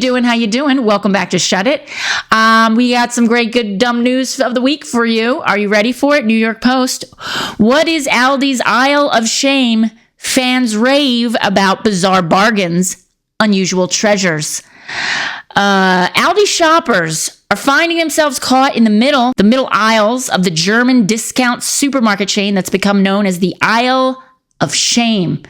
doing? How you doing? Welcome back to Shut It. We got some great, good, dumb news of the week for you. Are you ready for it? New York Post. What is Aldi's aisle of shame? Fans rave about bizarre bargains, unusual treasures. Aldi shoppers are finding themselves caught in the middle aisles of the German discount supermarket chain that's become known as the Aisle of Shame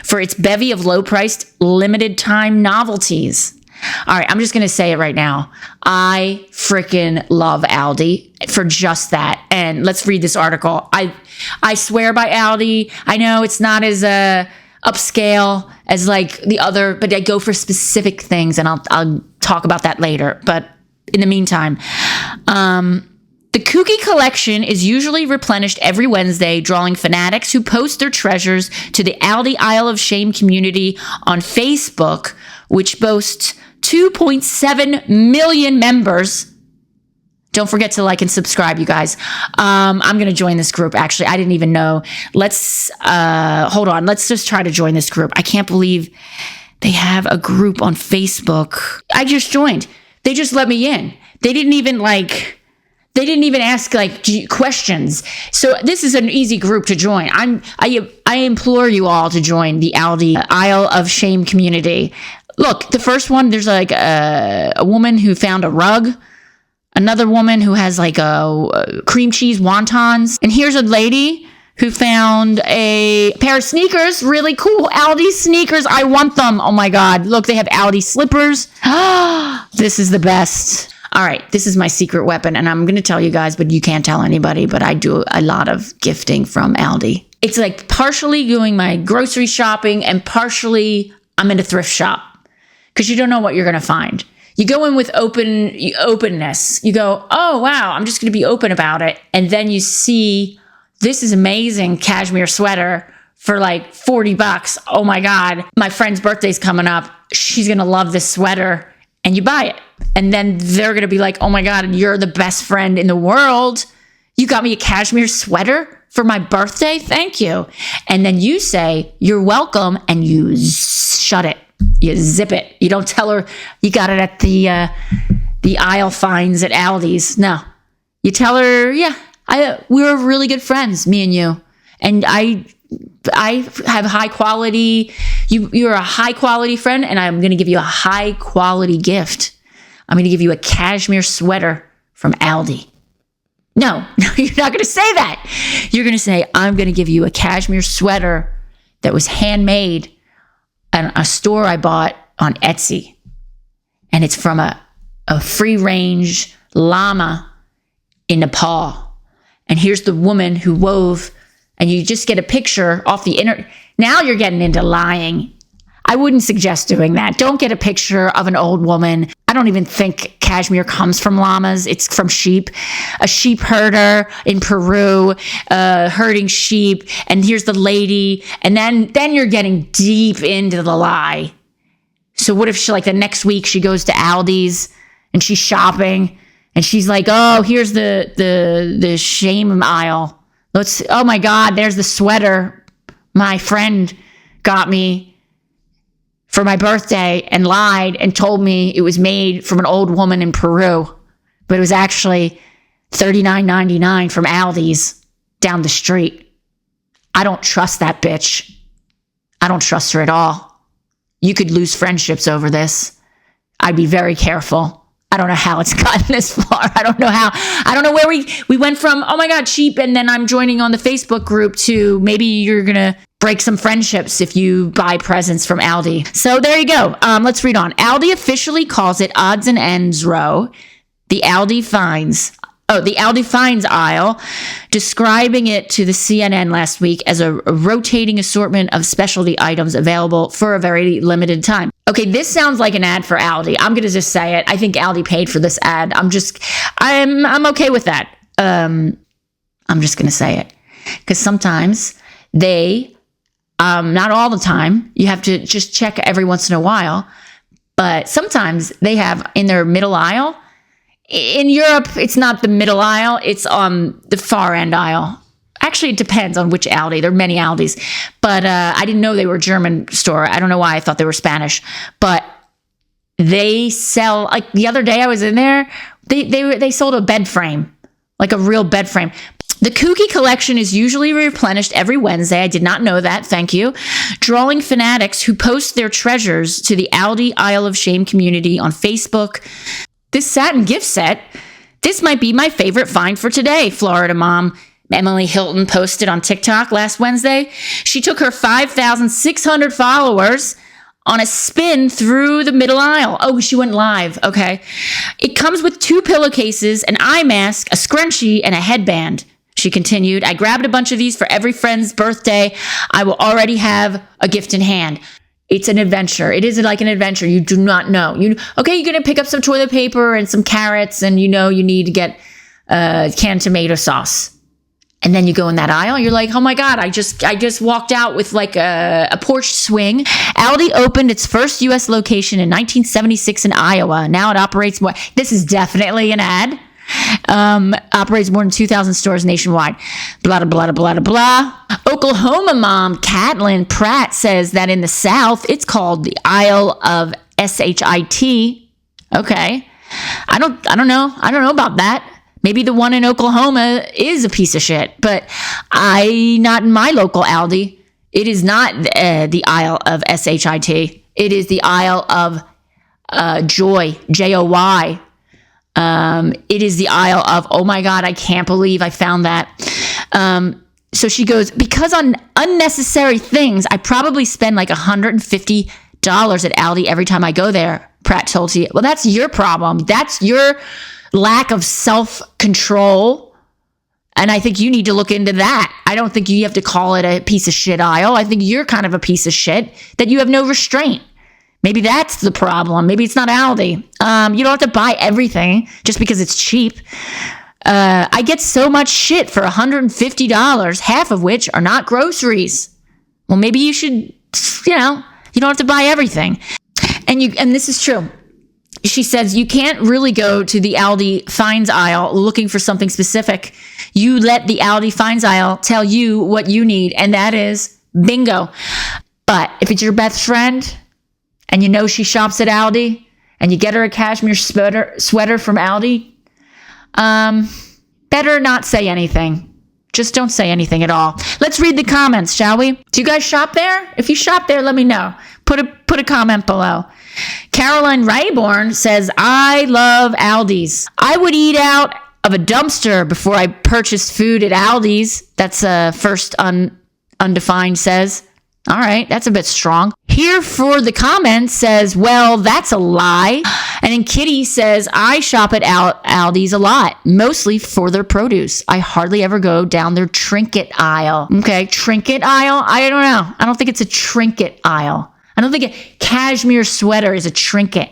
for its bevy of low-priced, limited-time novelties. All right, I'm just going to say it right now. I freaking love Aldi for just that. And let's read this article. I swear by Aldi. I know it's not as upscale as like the other, but I go for specific things, and I'll talk about that later. But in the meantime, the kooky collection is usually replenished every Wednesday, drawing fanatics who post their treasures to the Aldi Aisle of Shame community on Facebook, which boasts 2.7 million members. Don't forget to like and subscribe, you guys. I'm going to join this group. Actually, I didn't even know. Hold on. Let's just try to join this group. I can't believe they have a group on Facebook. I just joined. They just let me in. They didn't even ask questions. So this is an easy group to join. I implore you all to join the Aldi Aisle of Shame community. Look, the first one, there's like a woman who found a rug. Another woman who has like a cream cheese wontons. And here's a lady who found a pair of sneakers. Really cool. Aldi sneakers. I want them. Oh my God. Look, they have Aldi slippers. This is the best. All right. This is my secret weapon. And I'm going to tell you guys, but you can't tell anybody. But I do a lot of gifting from Aldi. It's like partially doing my grocery shopping and partially I'm in a thrift shop. Because you don't know what you're going to find. You go in with openness. You go, oh, wow, I'm just going to be open about it. And then you see, this is amazing cashmere sweater for like $40. Oh my God, my friend's birthday's coming up. She's going to love this sweater. And you buy it. And then they're going to be like, oh my God, you're the best friend in the world. You got me a cashmere sweater for my birthday? Thank you. And then you say, you're welcome. And you shut it. You zip it. You don't tell her you got it at the aisle finds at Aldi's. No. You tell her, yeah, we're really good friends, me and you. And I have high quality, you're a high quality friend, and I'm going to give you a high quality gift. I'm going to give you a cashmere sweater from Aldi. No, you're not going to say that. You're going to say, I'm going to give you a cashmere sweater that was handmade at a store I bought on Etsy. And it's from a free-range llama in Nepal. And here's the woman who wove, and you just get a picture off the internet. Now you're getting into lying. I wouldn't suggest doing that. Don't get a picture of an old woman. I don't even think cashmere comes from llamas. It's from sheep. A sheep herder in Peru, herding sheep. And here's the lady. And then you're getting deep into the lie. So what if the next week she goes to Aldi's and she's shopping and she's like, oh, here's the shame aisle. Oh my God, there's the sweater my friend got me for my birthday and lied and told me it was made from an old woman in Peru, but it was actually $39.99 from Aldi's down the street. I don't trust that bitch. I don't trust her at all. You could lose friendships over this. I'd be very careful. I don't know how it's gotten this far. I don't know where we went from, oh my God, cheap, and then I'm joining on the Facebook group to maybe you're going to break some friendships if you buy presents from Aldi. So there you go. Let's read on. Aldi officially calls it odds and ends row. The Aldi finds aisle, describing it to the CNN last week as a rotating assortment of specialty items available for a very limited time. Okay, this sounds like an ad for Aldi. I'm going to just say it. I think Aldi paid for this ad. I'm okay with that. I'm just going to say it because sometimes they, not all the time, you have to just check every once in a while, but sometimes they have in their middle aisle. In Europe, it's not the middle aisle. It's on the far end aisle. Actually, it depends on which Aldi. There are many Aldis. But I didn't know they were a German store. I don't know why I thought they were Spanish. But They sell, like the other day I was in there, they sold a bed frame, like a real bed frame. The kooky collection is usually replenished every Wednesday. I did not know that. Thank you. Drawing fanatics who post their treasures to the Aldi Isle of Shame community on Facebook. This satin gift set, this might be my favorite find for today, Florida mom Emily Hilton posted on TikTok last Wednesday. She took her 5,600 followers on a spin through the middle aisle. Oh, she went live. Okay. It comes with 2 pillowcases, an eye mask, a scrunchie, and a headband. She continued, I grabbed a bunch of these for every friend's birthday. I will already have a gift in hand. It's an adventure. It is like an adventure. You do not know. You're going to pick up some toilet paper and some carrots, and you need to get canned tomato sauce. And then you go in that aisle. You're like, oh my God, I just walked out with like a porch swing. Aldi opened its first U.S. location in 1976 in Iowa. Now it operates more. This is definitely an ad. Operates more than 2,000 stores nationwide. Blah, blah, blah, blah, blah. Oklahoma mom Catlin Pratt says that in the South, it's called the Isle of Shit. Okay. I don't know about that. Maybe the one in Oklahoma is a piece of shit, but not in my local Aldi. It is not the Isle of Shit. It is the Isle of Joy, Joy. It is the aisle of, oh my God, I can't believe I found that. So she goes, because on unnecessary things, I probably spend like $150 at Aldi every time I go there, Pratt told you. Well, that's your problem. That's your lack of self-control. And I think you need to look into that. I don't think you have to call it a piece of shit aisle. I think you're kind of a piece of shit that you have no restraint. Maybe that's the problem. Maybe it's not Aldi. You don't have to buy everything just because it's cheap. I get so much shit for $150, half of which are not groceries. Well, maybe you should, you don't have to buy everything. And this is true. She says you can't really go to the Aldi finds aisle looking for something specific. You let the Aldi finds aisle tell you what you need, and that is bingo. But if it's your best friend, and she shops at Aldi, and you get her a cashmere sweater from Aldi, better not say anything. Just don't say anything at all. Let's read the comments, shall we? Do you guys shop there? If you shop there, let me know. Put a comment below. Caroline Rayborn says, I love Aldi's. I would eat out of a dumpster before I purchased food at Aldi's. That's first undefined says. All right, that's a bit strong. Here for the comments says, well, that's a lie. And then Kitty says, I shop at Aldi's a lot, mostly for their produce. I hardly ever go down their trinket aisle. Okay, trinket aisle? I don't know. I don't think it's a trinket aisle. I don't think a cashmere sweater is a trinket.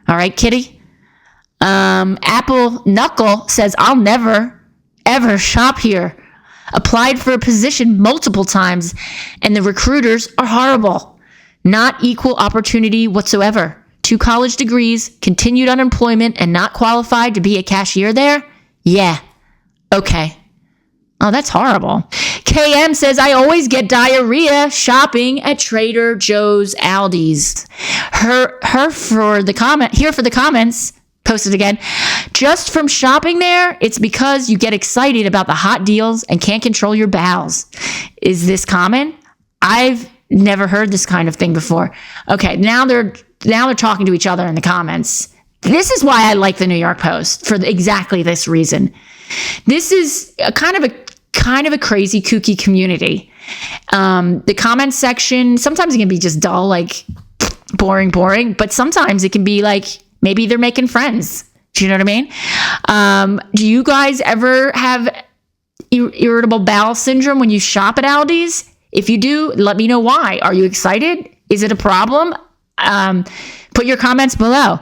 All right, Kitty? Apple Knuckle says, I'll never, ever shop here. Applied for a position multiple times, and the recruiters are horrible. Not equal opportunity whatsoever. 2 college degrees, continued unemployment, and not qualified to be a cashier there? Yeah. Okay. Oh, that's horrible. KM says, I always get diarrhea shopping at Trader Joe's Aldi's. Here for the comments, posted again. Just from shopping there, it's because you get excited about the hot deals and can't control your bowels. Is this common? I've never heard this kind of thing before. Okay, now they're talking to each other in the comments. This is why I like the New York Post, for exactly this reason. This is a kind of a crazy, kooky community. The comment section, sometimes it can be just dull, like boring, but sometimes it can be like maybe they're making friends. Do you know what I mean? Do you guys ever have irritable bowel syndrome when you shop at Aldi's? If you do, let me know why. Are you excited? Is it a problem? Put your comments below.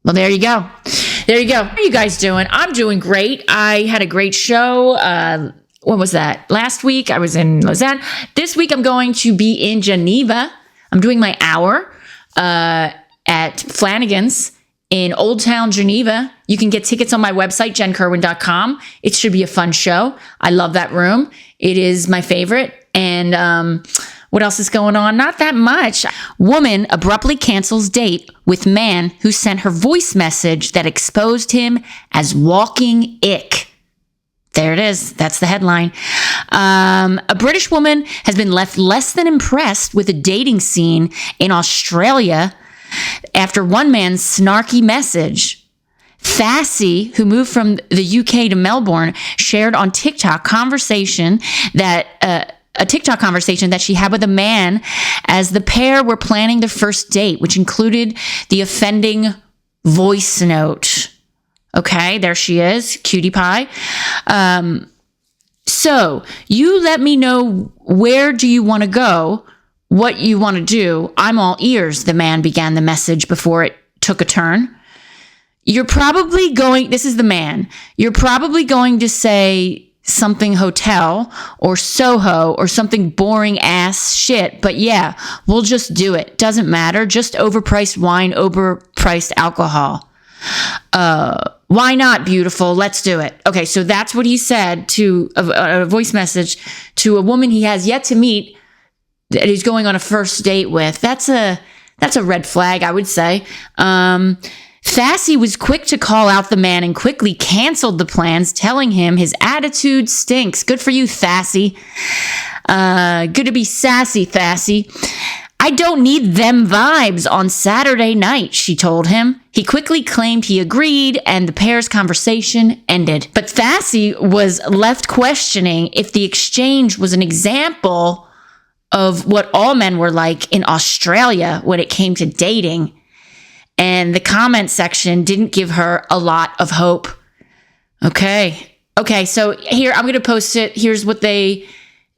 Well, there you go. How are you guys doing? I'm doing great. I had a great show. When was that? Last week, I was in Lausanne. This week, I'm going to be in Geneva. I'm doing my hour at Flanagan's in Old Town Geneva. You can get tickets on my website, jenkirwin.com. It should be a fun show. I love that room. It is my favorite. And What else is going on? Not that much. Woman abruptly cancels date with man who sent her voice message that exposed him as walking ick. There it is. That's the headline. A British woman has been left less than impressed with a dating scene in Australia after one man's snarky message. Fassie, who moved from the UK to Melbourne, shared on TikTok a TikTok conversation that she had with a man as the pair were planning their first date, which included the offending voice note. Okay, there she is, cutie pie. So you let me know, where do you want to go, what you want to do. I'm all ears, the man began the message before it took a turn. You're probably going to say something hotel or Soho or something boring ass shit. But yeah, we'll just do it. Doesn't matter. Just overpriced wine, overpriced alcohol. Why not, beautiful? Let's do it. Okay, so that's what he said to a voice message to a woman he has yet to meet that he's going on a first date with. That's a red flag, I would say. Fassie was quick to call out the man and quickly canceled the plans, telling him his attitude stinks. Good for you, Fassie. Good to be sassy, Fassie. I don't need them vibes on Saturday night, she told him. He quickly claimed he agreed, and the pair's conversation ended. But Fassie was left questioning if the exchange was an example of what all men were like in Australia when it came to dating. And the comment section didn't give her a lot of hope. Okay, so here, I'm going to post it. Here's what they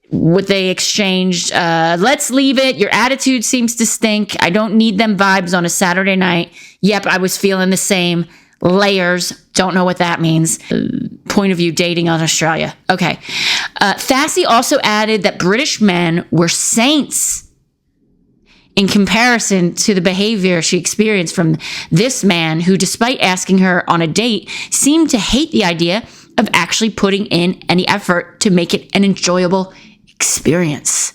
exchanged. Let's leave it. Your attitude seems to stink. I don't need them vibes on a Saturday night. Yep, I was feeling the same. Layers. Don't know what that means. Point of view dating on Australia. Okay. Fassie also added that British men were saints in comparison to the behavior she experienced from this man who, despite asking her on a date, seemed to hate the idea of actually putting in any effort to make it an enjoyable experience.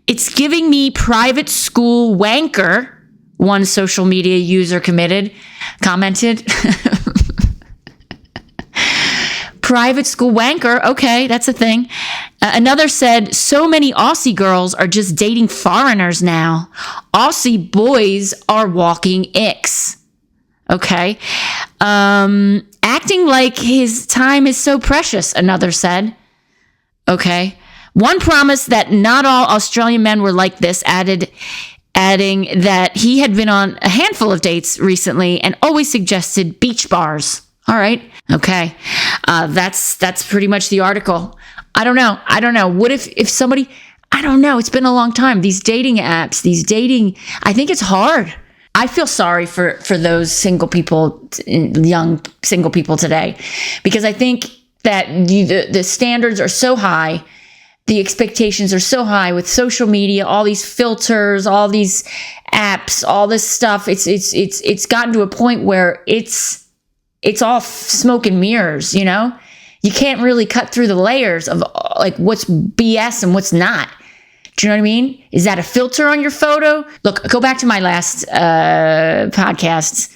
It's giving me private school wanker, one social media user commented. Private school wanker. Okay, that's a thing. Another said, so many Aussie girls are just dating foreigners now. Aussie boys are walking icks. Okay. Acting like his time is so precious, another said. Okay. One promised that not all Australian men were like this, adding that he had been on a handful of dates recently and always suggested beach bars. All right. Okay. That's pretty much the article. I don't know. What if somebody, I don't know. It's been a long time. These dating apps, I think it's hard. I feel sorry for those single people, young single people today, because I think that the standards are so high. The expectations are so high with social media, all these filters, all these apps, all this stuff. It's gotten to a point where it's all smoke and mirrors, you know? You can't really cut through the layers of like what's BS and what's not. Do you know what I mean? Is that a filter on your photo? Look, go back to my last podcast,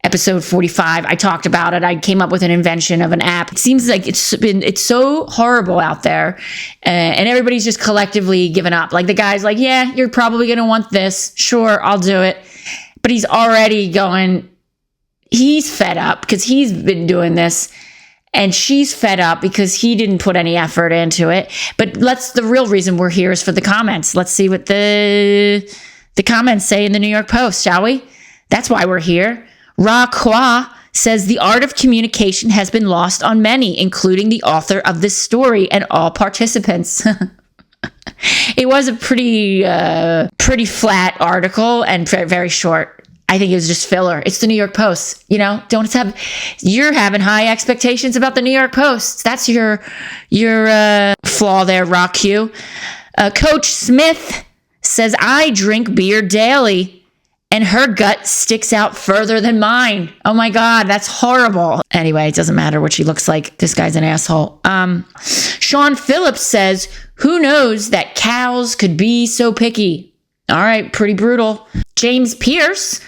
episode 45. I talked about it. I came up with an invention of an app. It seems like it's so horrible out there, and everybody's just collectively given up. Like the guy's like, yeah, you're probably going to want this. Sure, I'll do it. But he's already he's fed up because he's been doing this, and she's fed up because he didn't put any effort into it. But the real reason we're here is for the comments. Let's see what the comments say in the New York Post, shall we? That's why we're here. Ra Kwa says the art of communication has been lost on many, including the author of this story and all participants. It was a pretty flat article and very short. I think it was just filler. It's the New York Post. You know, you're having high expectations about the New York Post. That's your flaw there, Rock Q. Coach Smith says, I drink beer daily. and her gut sticks out further than mine. Oh my God, that's horrible. Anyway, it doesn't matter what she looks like. This guy's an asshole. Sean Phillips says, who knows that cows could be so picky? All right, pretty brutal. James Pierce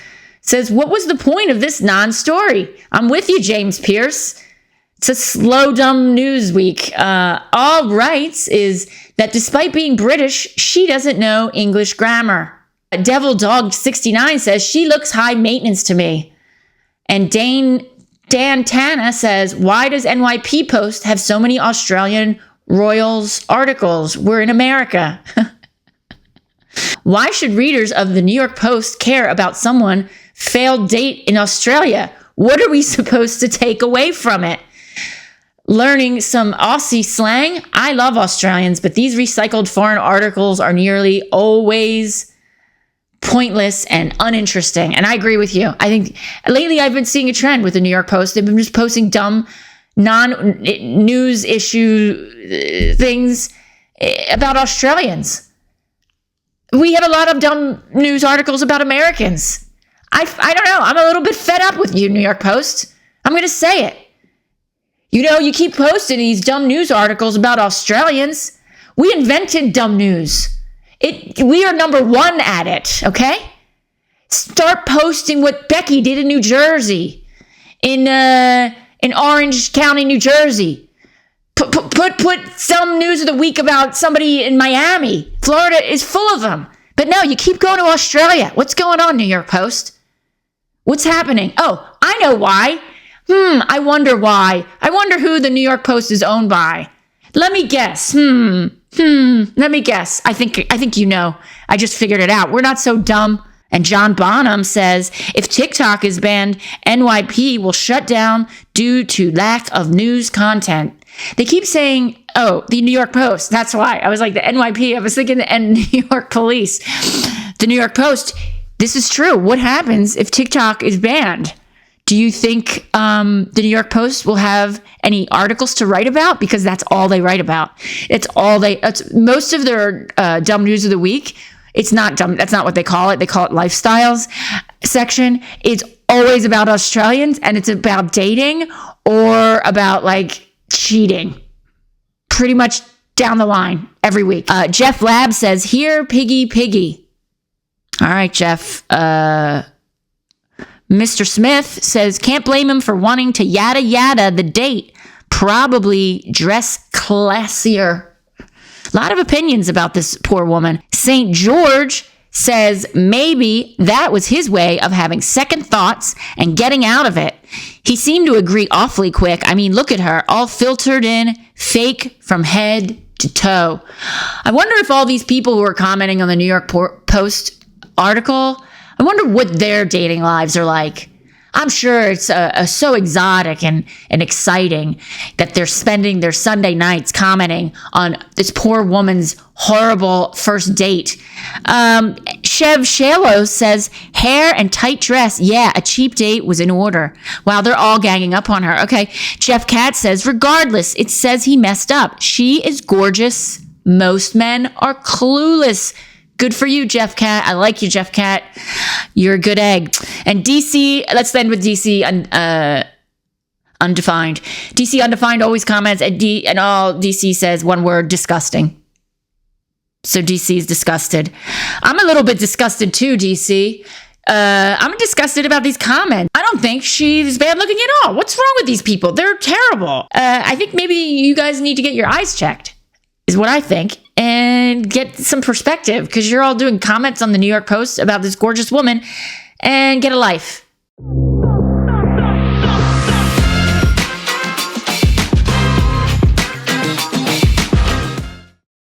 says, what was the point of this non-story? I'm with you, James Pierce. It's a slow, dumb news week. All writes is that despite being British, she doesn't know English grammar. Devil Dog 69 says, she looks high maintenance to me. And Dan Tana says, why does NYP Post have so many Australian royals articles? We're in America. Why should readers of the New York Post care about someone failed date in Australia? What are we supposed to take away from it? Learning some Aussie slang? I love Australians, but these recycled foreign articles are nearly always pointless and uninteresting. And I agree with you. I think lately I've been seeing a trend with the New York Post. They've been just posting dumb non-news issue things about Australians. We have a lot of dumb news articles about Americans. I don't know. I'm a little bit fed up with you, New York Post. I'm going to say it. You know, you keep posting these dumb news articles about Australians. We invented dumb news. We are number one at it, okay? Start posting what Becky did in New Jersey, in Orange County, New Jersey. Put some news of the week about somebody in Miami. Florida is full of them. But no, you keep going to Australia. What's going on, New York Post? What's happening? Oh, I know why. I wonder why. I wonder who the New York Post is owned by. Let me guess. Let me guess. I think you know. I just figured it out. We're not so dumb. And John Bonham says, if TikTok is banned, NYP will shut down due to lack of news content. They keep saying, oh, the New York Post. That's why. I was like, the NYP. I was thinking the New York Police. The New York Post. This is true. What happens if TikTok is banned? Do you think the New York Post will have any articles to write about? Because that's all they write about. It's most of their dumb news of the week. It's not dumb. That's not what they call it. They call it lifestyles section. It's always about Australians, and it's about dating or about like cheating. Pretty much down the line every week. Jeff Lab says, here, piggy, piggy. All right, Jeff. Mr. Smith says, can't blame him for wanting to yada yada the date. Probably dress classier. A lot of opinions about this poor woman. St. George says maybe that was his way of having second thoughts and getting out of it. He seemed to agree awfully quick. I mean, look at her, all filtered in, fake from head to toe. I wonder if all these people who are commenting on the New York Post article, I wonder what their dating lives are like. I'm sure it's so exotic and exciting that they're spending their Sunday nights commenting on this poor woman's horrible first date. Chev Shalo says, hair and tight dress. Yeah, a cheap date was in order. Wow, they're all ganging up on her. Okay, Jeff Cat says, regardless, it says he messed up. She is gorgeous. Most men are clueless. Good for you, Jeff Cat. I like you, Jeff Cat. You're a good egg. And DC, let's end with DC Undefined. DC Undefined always comments and all DC says one word, disgusting. So DC is disgusted. I'm a little bit disgusted too, DC. I'm disgusted about these comments. I don't think she's bad looking at all. What's wrong with these people? They're terrible. I think maybe you guys need to get your eyes checked, is what I think. And get some perspective, because you're all doing comments on the New York Post about this gorgeous woman, and get a life.